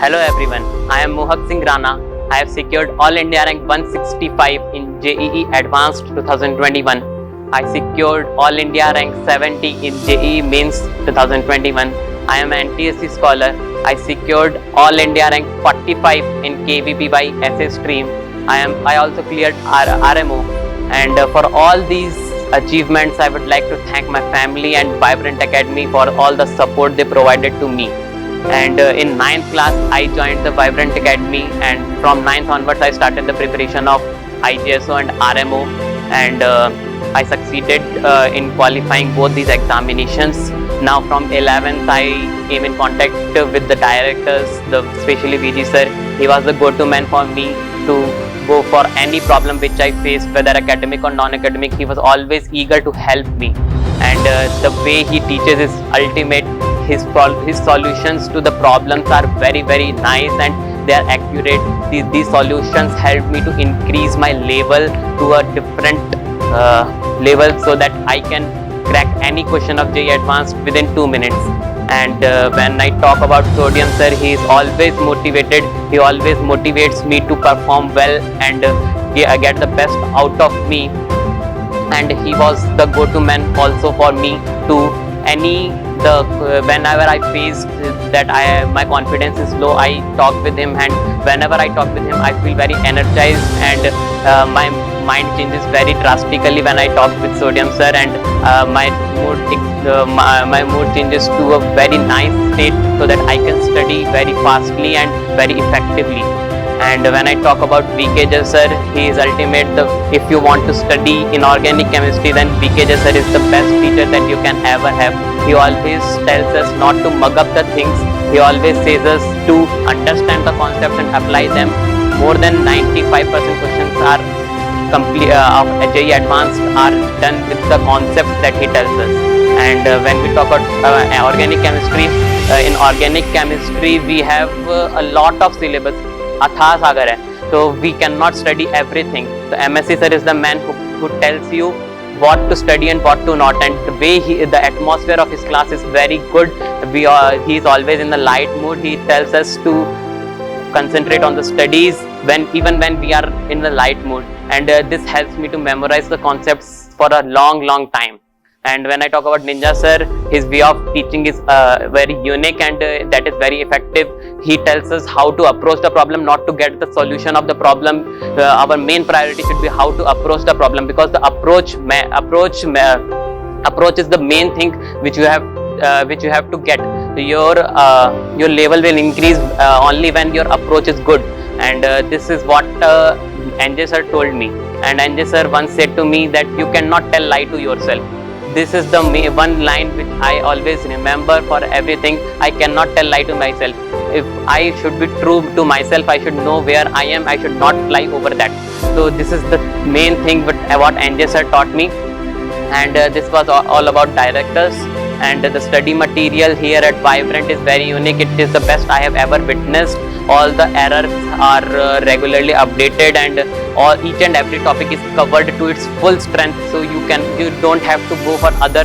Hello everyone, I am Mohak Singh Rana. I have secured All India rank 165 in JEE Advanced 2021. I secured All India rank 70 in JEE Mains 2021. I am an NTSC scholar. I secured All India rank 45 in KVPY SA stream. I also cleared RMO, and for all these achievements I would like to thank my family and Vibrant Academy for all the support they provided to me. And in 9th class I joined the Vibrant Academy, and from 9th onwards I started the preparation of IGSO and RMO, and I succeeded in qualifying both these examinations. Now from 11th I came in contact with the directors, especially VG sir. He was the go-to man for me to go for any problem which I faced, whether academic or non-academic. He was always eager to help me, and the way he teaches is ultimate. His solutions to the problems are very nice and they are accurate. These solutions helped me to increase my level to a different level, so that I can crack any question of JEE Advanced within 2 minutes. And when I talk about Sodium sir, he is always motivated. He always motivates me to perform well and get the best out of me. And he was the go-to man also for me to whenever I faced that my confidence is low, I talk with him, and whenever I talk with him I feel very energized, and my mind changes very drastically when I talk with Sodium sir, and my mood changes to a very nice state, so that I can study very fastly and very effectively. And when I talk about VK sir, he is ultimate. If you want to study in organic chemistry, then VK sir is the best teacher that you can ever have. He always tells us not to mug up the things. He always says us to understand the concepts and apply them. More than 95% questions are of JEE Advanced are done with the concepts that he tells us. And when we talk about organic chemistry, in organic chemistry we have a lot of syllabus. Atha sagar hai, so we cannot study everything. The MSc sir is the man who tells you what to study and what to not, and the way the atmosphere of his class is very good. He is always in the light mood. He tells us to concentrate on the studies even when we are in the light mood, and this helps me to memorize the concepts for a long time. And when I talk about Ninja sir, his way of teaching is very unique, and that is very effective. He tells us how to approach the problem, not to get the solution of the problem. Our main priority should be how to approach the problem, because the approach is the main thing which you have to get. Your level will increase only when your approach is good, and this is what NJ sir told me. And NJ sir once said to me that you cannot tell lie to yourself. This is the one line which I always remember for everything. I cannot tell lie to myself. If I should be true to myself, I should know where I am. I should not fly over that. So this is the main thing what NJ sir taught me. And this was all about directors. And the study material here at Vibrant is very unique. It is the best I have ever witnessed. All the errors are regularly updated, and each and every topic is covered to its full strength. So you don't have to go for other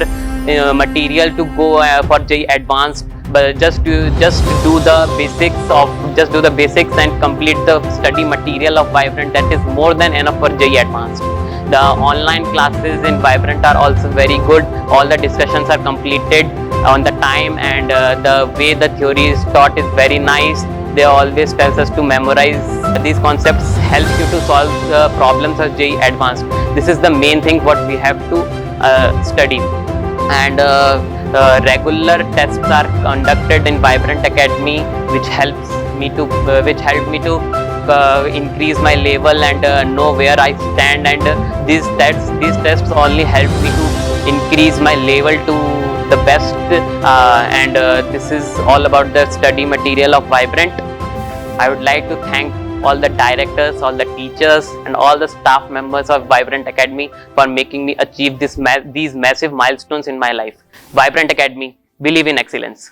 material to go for JEE Advanced, but just do the basics and complete the study material of Vibrant. That is more than enough for JEE Advanced. The online classes in Vibrant are also very good. All the discussions are completed on the time, and the way the theory is taught is very nice. They always tells us to memorize these concepts, helps you to solve the problems of JEE Advanced. This is the main thing what we have to study. And regular tests are conducted in Vibrant Academy, which helped me to increase my level and know where I stand. And these tests only help me to increase my level to the best. And this is all about the study material of Vibrant. I would like to thank all the directors, all the teachers, and all the staff members of Vibrant Academy for making me achieve these massive milestones in my life. Vibrant Academy, believe in excellence.